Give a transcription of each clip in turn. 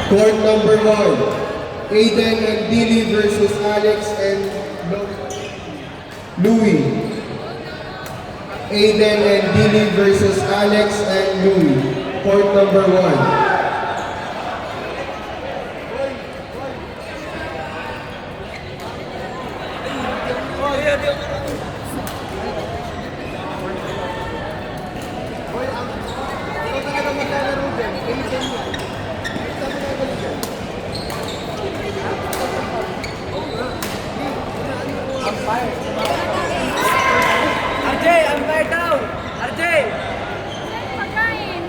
Court number 1, Aiden and Dilly versus Alex and Louie. Aiden and Dilly versus Alex and Louie. Court number 1. RJ, umpire daw! RJ! Pagkain.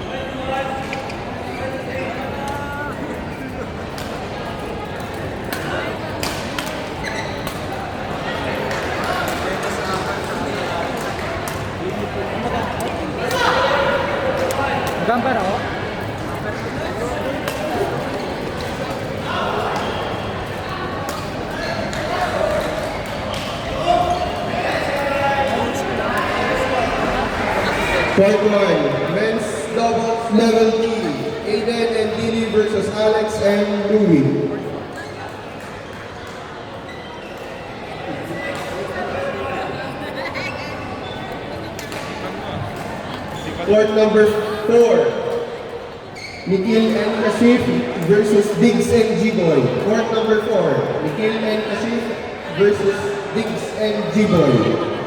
Umpire ako? Court 1, men's doubles level T, Aiden and Dilly versus Alex and Louie. Court number 4, Nikhil and Kashif versus Diggs and G-Boy. Court number 4, Nikhil and Kashif versus Diggs and G-Boy.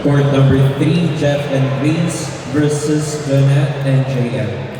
Court number 3, Jeff and Reese versus Jonat and JM.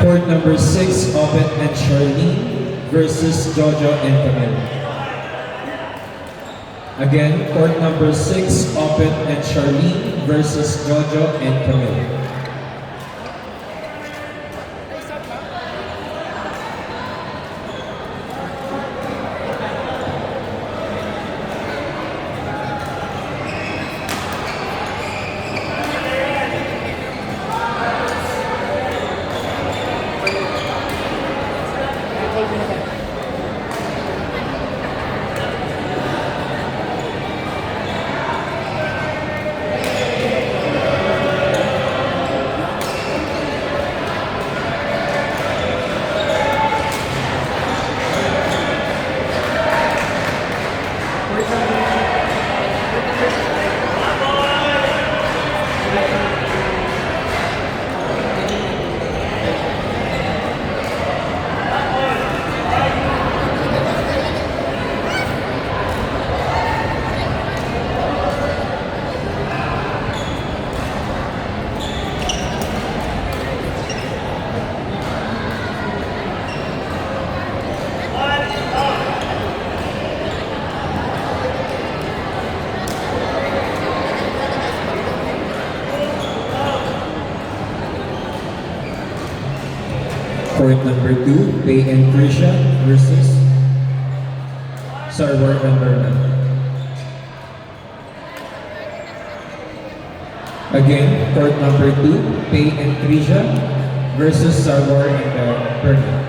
Court number 6, Obet and Charlene versus Jojo and Camille. Again, court number 6, Obet and Charlene versus Jojo and Camille. Court number 2, Pei and Trisha versus Sarwar and Berna. Again, court number 2, Pei and Trisha versus Sarwar and Berna.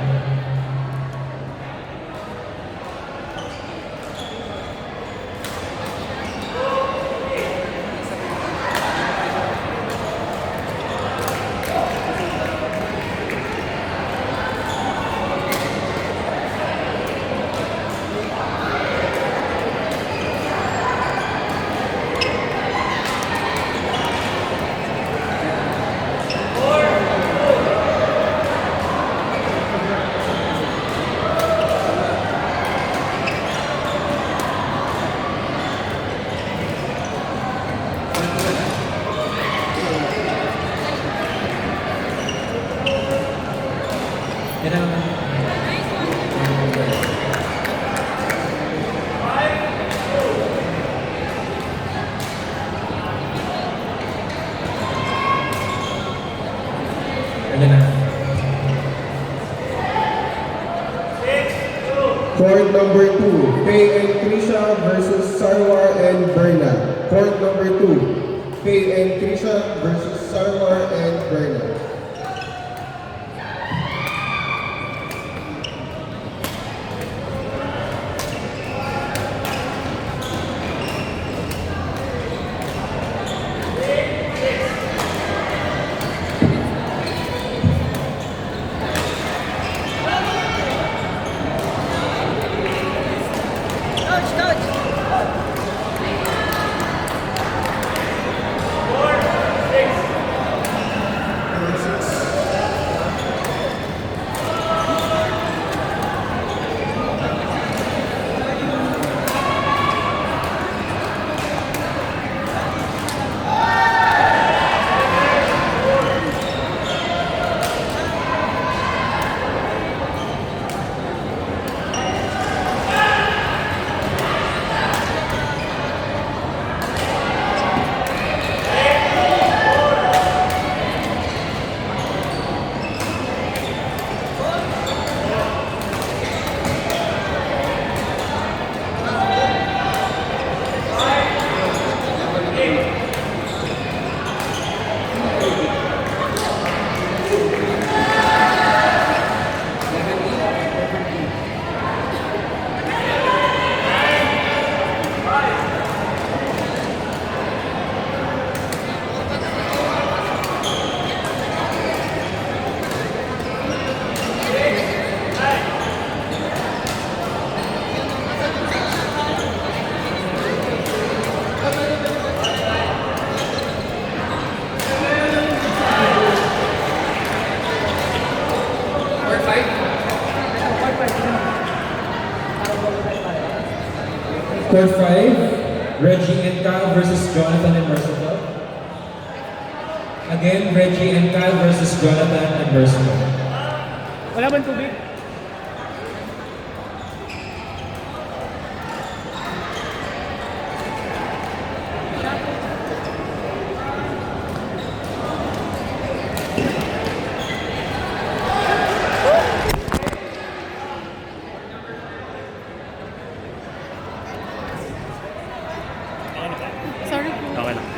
Court number 2, Pei and Trisha versus Sarwar and Berna. Court number 2, Pei and Trisha versus Sarwar and Berna. Court 5, Reggie and Kyle versus Jonathan and Merciful. Again, Reggie and Kyle versus Jonathan and Merciful. Wala bang tubig? Sorry po. Okay lang.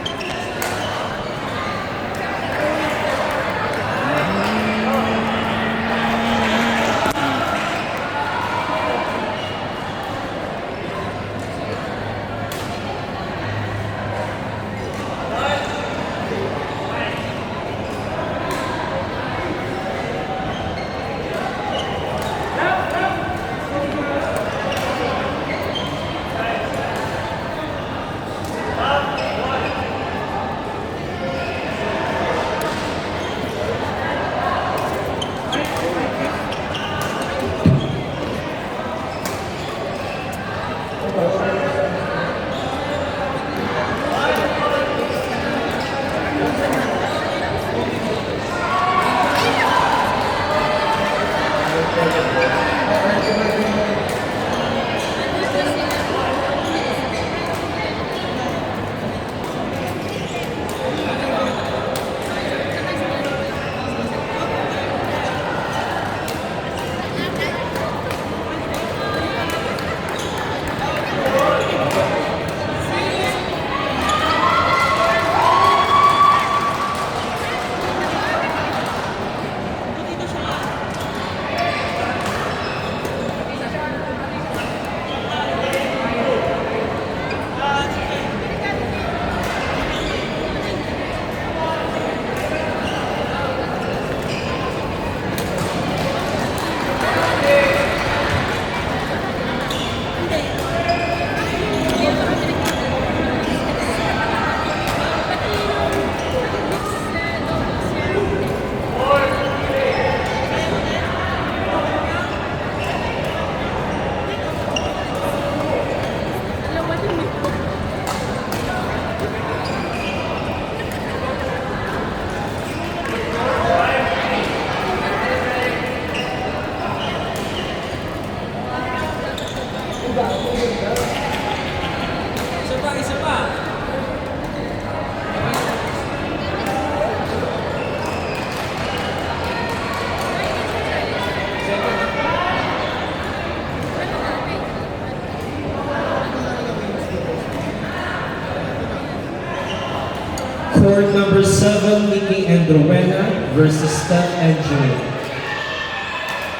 Court number 7, Nikki and Rowena versus Steph and Julian.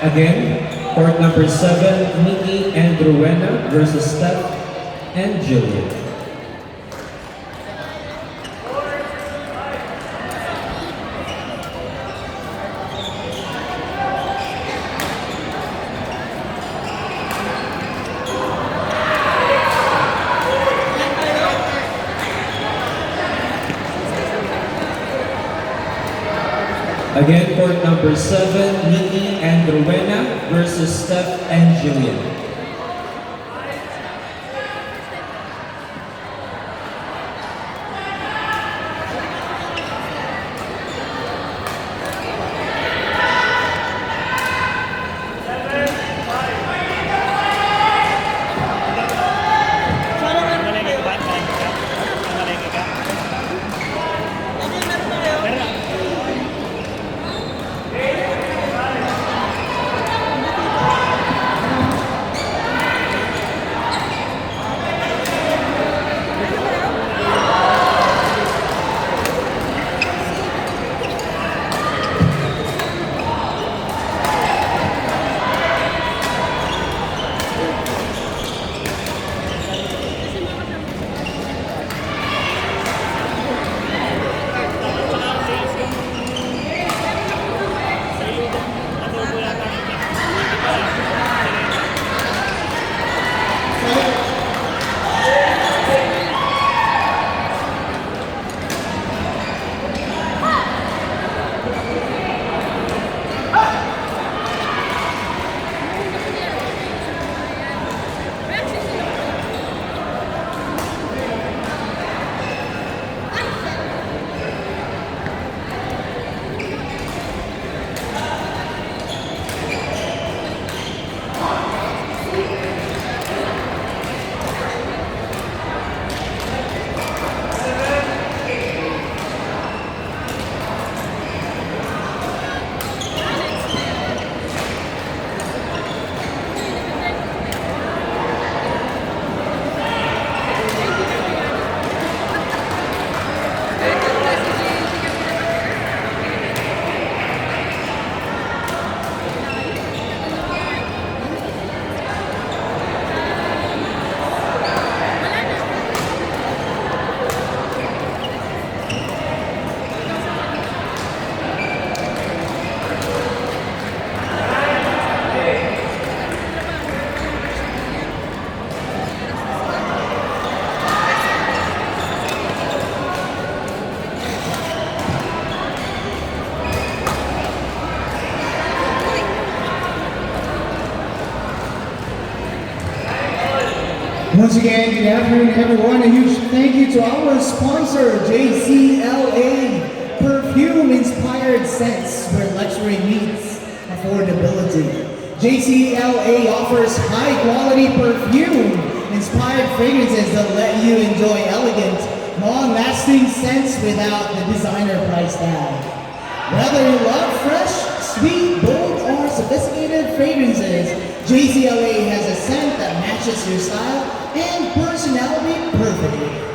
Again, court number 7, Nikki and Rowena versus Steph and Julian. Again, court number 7, Nikki and Rowena versus Steph and Julian. Malengke ka ba? Malengke ka? Meron na. Once again, good afternoon, everyone. A huge thank you to our sponsor, JCLA Perfume-inspired scents where luxury meets affordability. JCLA offers high-quality perfume-inspired fragrances that let you enjoy elegant, long-lasting scents without the designer price tag. Whether you love fresh, sweet, bold, or sophisticated fragrances, JCLA has a scent that matches your style and personality perfectly.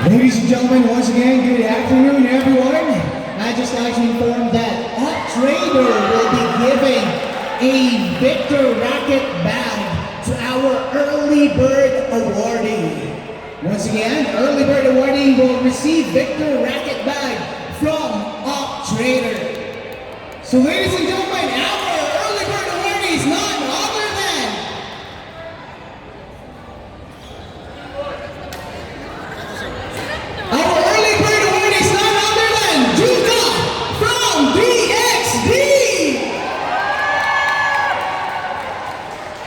Ladies and gentlemen, once again, good afternoon, everyone. I'd just like to inform that Uptrader will be giving a Victor Racket bag to our Early Bird awardee. Once again, Early Bird awardee will receive Victor Racket bag from Uptrader. So ladies and gentlemen, our Early Bird awardee is none other than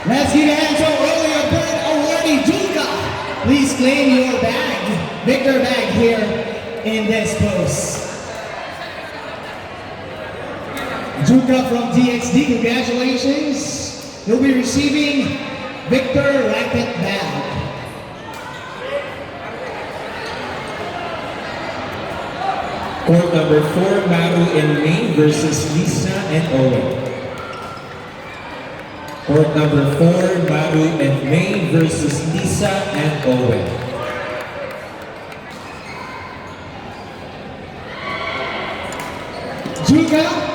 Let's give a hand to Early Bird awardee Julka. Please claim your bag, Victor bag here in this post. Julka from DXD, congratulations. You'll be receiving Victor Racket bag. Court number 4, Maru and May versus Lisa and Owen. Court number 4, Maru and May versus Lisa and Owen. Julka.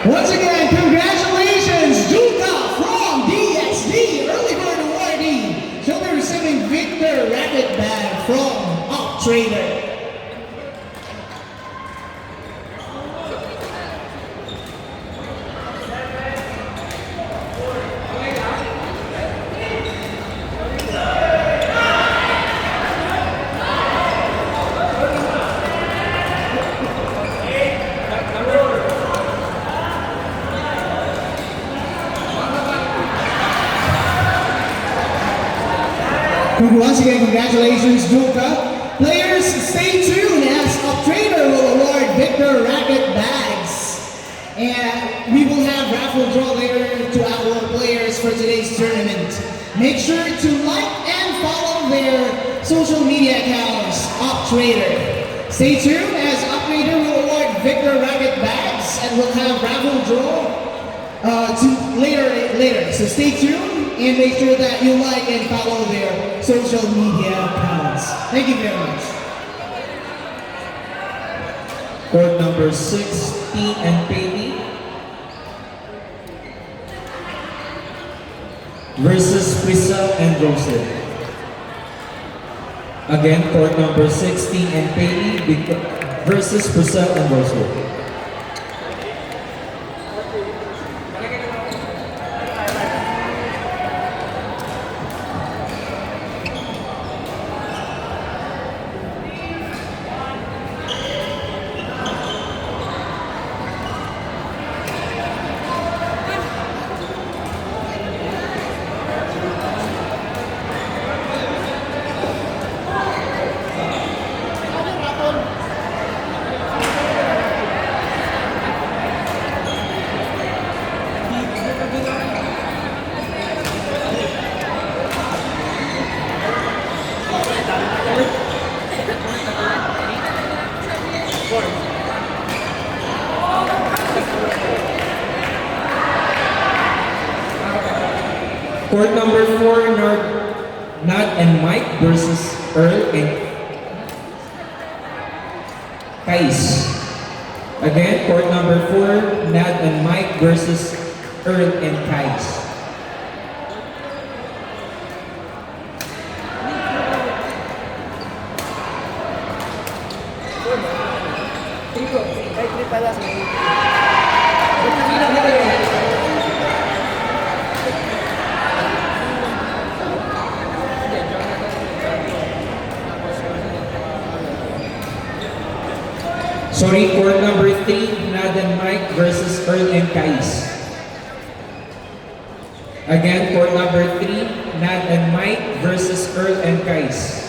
Once again, congratulations, Julka from DXD, Early Bird awardee. She'll be receiving receiving Victor Racket Bag from Up Trader. Once again, congratulations, Juka. Players, stay tuned as Up Trader will award Victor Racket Bags. And we will have raffle draw later to our players for today's tournament. Make sure to like and follow their social media accounts, Up Trader. Stay tuned as Up Trader will award Victor Racket Bags and we'll have raffle draw later. So stay tuned and make sure that you like and follow their social media accounts. Thank you very much. Court number 16 and Peggy versus Priscilla and Rosel. Again, court number 16 and Peggy versus Priscilla and Rosel. Court number 4, Nad and Mike versus Earl and Kais. Again, court number 4, Nad and Mike versus Earl and Kais. Sorry, court number 3, Nad and Mike versus Earl and Kais. Again, court number 3, Nad and Mike versus Earl and Kais.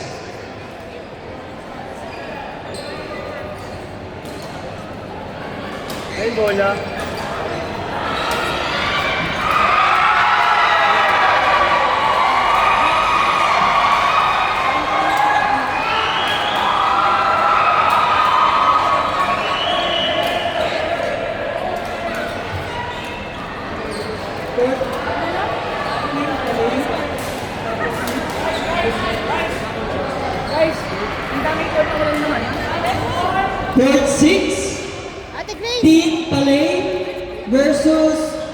Ay, bola. Guys, ang dami ko na walang naman. Court 6, Ate Grace! Team Palay versus